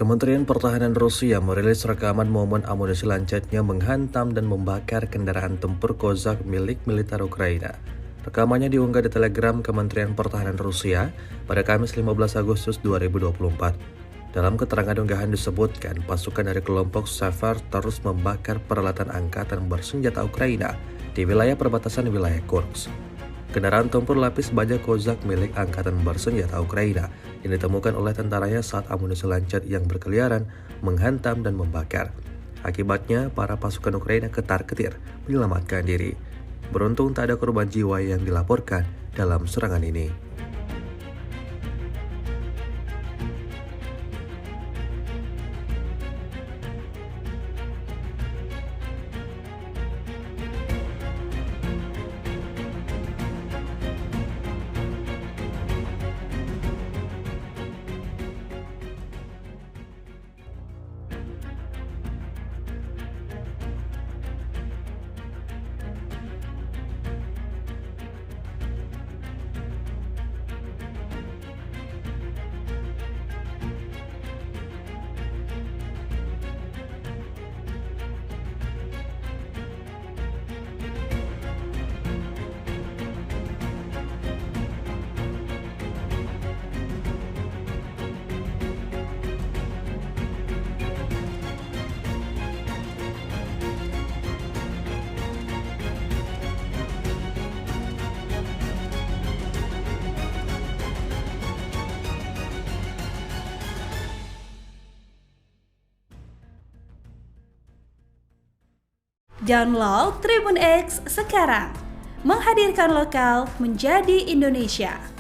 Kementerian Pertahanan Rusia merilis rekaman momen amunisi lancatnya menghantam dan membakar kendaraan tempur Kozak milik militer Ukraina. Rekamannya diunggah di Telegram Kementerian Pertahanan Rusia pada Kamis 15 Agustus 2024. Dalam keterangan unggahan disebutkan, pasukan dari kelompok Sever terus membakar peralatan angkatan bersenjata Ukraina di wilayah perbatasan wilayah Kursk. Kendaraan tempur lapis baja Kozak milik angkatan bersenjata Ukraina yang ditemukan oleh tentaranya saat amunisi lancat yang berkeliaran menghantam dan membakar. Akibatnya, para pasukan Ukraina ketar-ketir menyelamatkan diri. Beruntung tak ada korban jiwa yang dilaporkan dalam serangan ini. Download Tribun X sekarang, menghadirkan lokal menjadi Indonesia.